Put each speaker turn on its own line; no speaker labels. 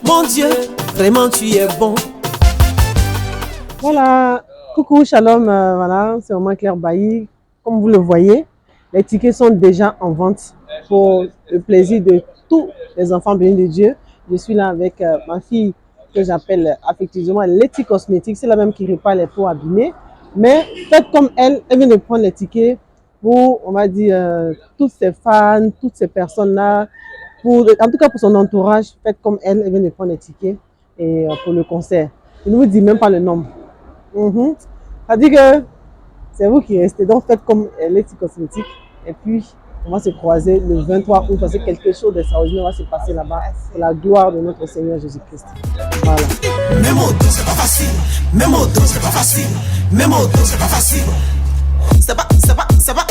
Mon Dieu, vraiment tu es bon.
Voilà, coucou, shalom, voilà, c'est vraiment Claire Bailly. Comme vous le voyez, les tickets sont déjà en vente pour le plaisir de tous les enfants bénis de Dieu. Je suis là avec ma fille que j'appelle affectueusement Letty Cosmétique. C'est la même qui répare les peaux abîmées. Mais faites comme elle vient de prendre les tickets pour, on va dire, toutes ses fans, toutes ces personnes-là. En tout cas, pour son entourage, faites comme elle vient de prendre les tickets et, pour le concert. Je ne vous dis même pas le nombre. Ça dit que c'est vous qui restez. Donc faites comme Letty Cosmétique. Et puis, on va se croiser le 23 août parce que quelque chose d'extraordinaire va se passer là-bas pour la gloire de notre Seigneur Jésus-Christ. Voilà.
Même au dos, c'est pas facile. Même au dos, c'est pas facile. Même au dos, c'est pas facile. Ça va.